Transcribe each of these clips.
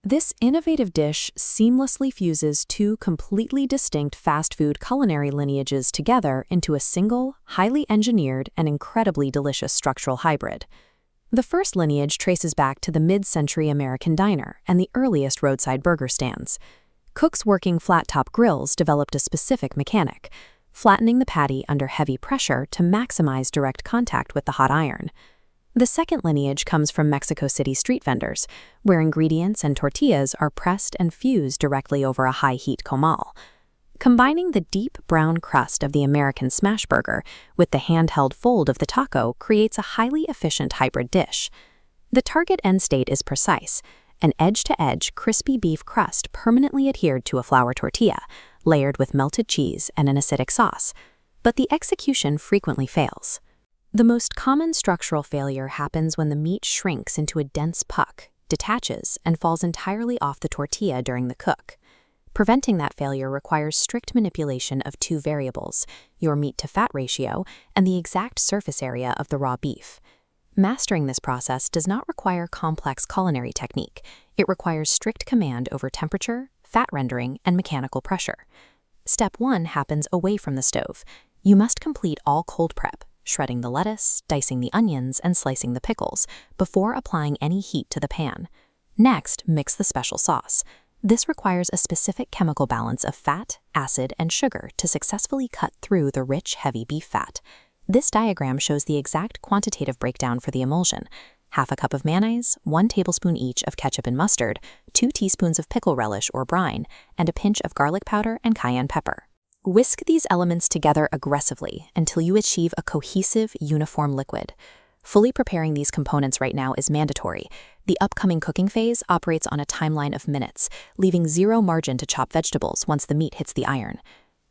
This innovative dish seamlessly fuses two completely distinct fast food culinary lineages together into a single, highly engineered and incredibly delicious structural hybrid. The first lineage traces back to the mid-century American diner and the earliest roadside burger stands. Cooks working flat-top grills developed a specific mechanic, flattening the patty under heavy pressure to maximize direct contact with the hot iron. The second lineage comes from Mexico City street vendors, where ingredients and tortillas are pressed and fused directly over a high-heat comal. Combining the deep brown crust of the American smash burger with the handheld fold of the taco creates a highly efficient hybrid dish. The target end state is precise, an edge-to-edge crispy beef crust permanently adhered to a flour tortilla, layered with melted cheese and an acidic sauce. But the execution frequently fails. The most common structural failure happens when the meat shrinks into a dense puck, detaches, and falls entirely off the tortilla during the cook. Preventing that failure requires strict manipulation of two variables, your meat-to-fat ratio and the exact surface area of the raw beef. Mastering this process does not require complex culinary technique. It requires strict command over temperature, fat rendering, and mechanical pressure. Step 1 happens away from the stove. You must complete all cold prep, shredding the lettuce, dicing the onions, and slicing the pickles, before applying any heat to the pan. Next, mix the special sauce. This requires a specific chemical balance of fat, acid, and sugar to successfully cut through the rich, heavy beef fat. This diagram shows the exact quantitative breakdown for the emulsion: half a cup of mayonnaise, 1 tablespoon each of ketchup and mustard, 2 teaspoons of pickle relish or brine, and a pinch of garlic powder and cayenne pepper. Whisk these elements together aggressively until you achieve a cohesive, uniform liquid. Fully preparing these components right now is mandatory. The upcoming cooking phase operates on a timeline of minutes, leaving zero margin to chop vegetables once the meat hits the iron.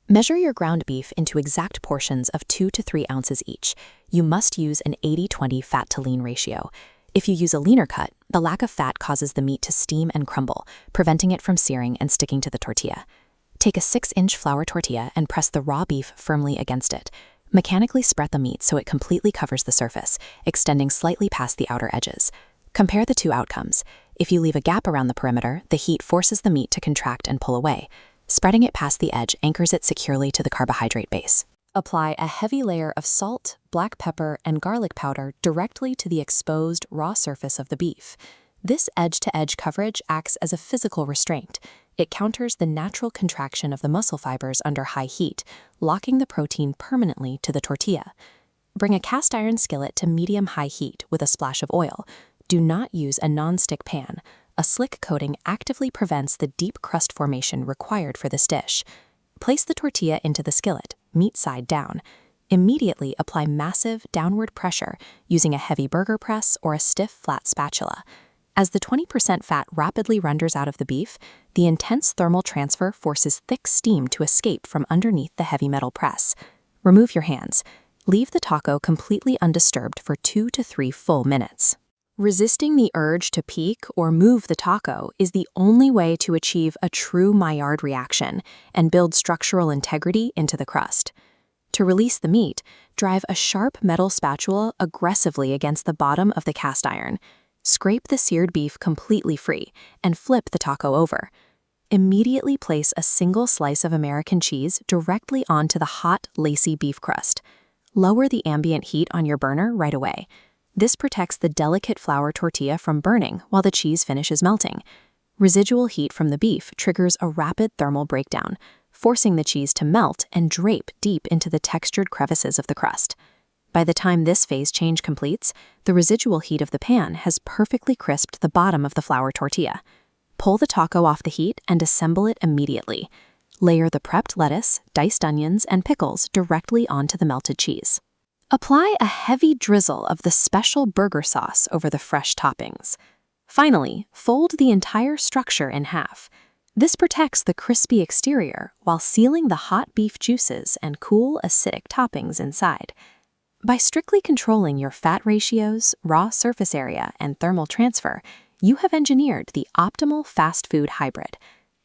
Measure your ground beef into exact portions of 2 to 3 ounces each. You must use an 80-20 fat-to-lean ratio. If you use a leaner cut, the lack of fat causes the meat to steam and crumble, preventing it from searing and sticking to the tortilla. Take a 6-inch flour tortilla and press the raw beef firmly against it. Mechanically spread the meat so it completely covers the surface, extending slightly past the outer edges. Compare the two outcomes. If you leave a gap around the perimeter, the heat forces the meat to contract and pull away. Spreading it past the edge anchors it securely to the carbohydrate base. Apply a heavy layer of salt, black pepper, and garlic powder directly to the exposed, raw surface of the beef. This edge-to-edge coverage acts as a physical restraint. It counters the natural contraction of the muscle fibers under high heat, locking the protein permanently to the tortilla. Bring a cast iron skillet to medium-high heat with a splash of oil. Do not use a non-stick pan. A slick coating actively prevents the deep crust formation required for this dish. Place the tortilla into the skillet, meat side down. Immediately apply massive downward pressure using a heavy burger press or a stiff flat spatula. As the 20% fat rapidly renders out of the beef, the intense thermal transfer forces thick steam to escape from underneath the heavy metal press. Remove your hands. Leave the taco completely undisturbed for 2 to 3 full minutes. Resisting the urge to peek or move the taco is the only way to achieve a true Maillard reaction and build structural integrity into the crust. To release the meat, drive a sharp metal spatula aggressively against the bottom of the cast iron. Scrape the seared beef completely free and flip the taco over. Immediately place a single slice of American cheese directly onto the hot, lacy beef crust. Lower the ambient heat on your burner right away. This protects the delicate flour tortilla from burning while the cheese finishes melting. Residual heat from the beef triggers a rapid thermal breakdown, forcing the cheese to melt and drape deep into the textured crevices of the crust. By the time this phase change completes, the residual heat of the pan has perfectly crisped the bottom of the flour tortilla. Pull the taco off the heat and assemble it immediately. Layer the prepped lettuce, diced onions, and pickles directly onto the melted cheese. Apply a heavy drizzle of the special burger sauce over the fresh toppings. Finally, fold the entire structure in half. This protects the crispy exterior while sealing the hot beef juices and cool acidic toppings inside. By strictly controlling your fat ratios, raw surface area, and thermal transfer, you have engineered the optimal fast food hybrid.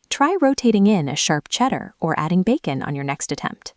Try rotating in a sharp cheddar or adding bacon on your next attempt.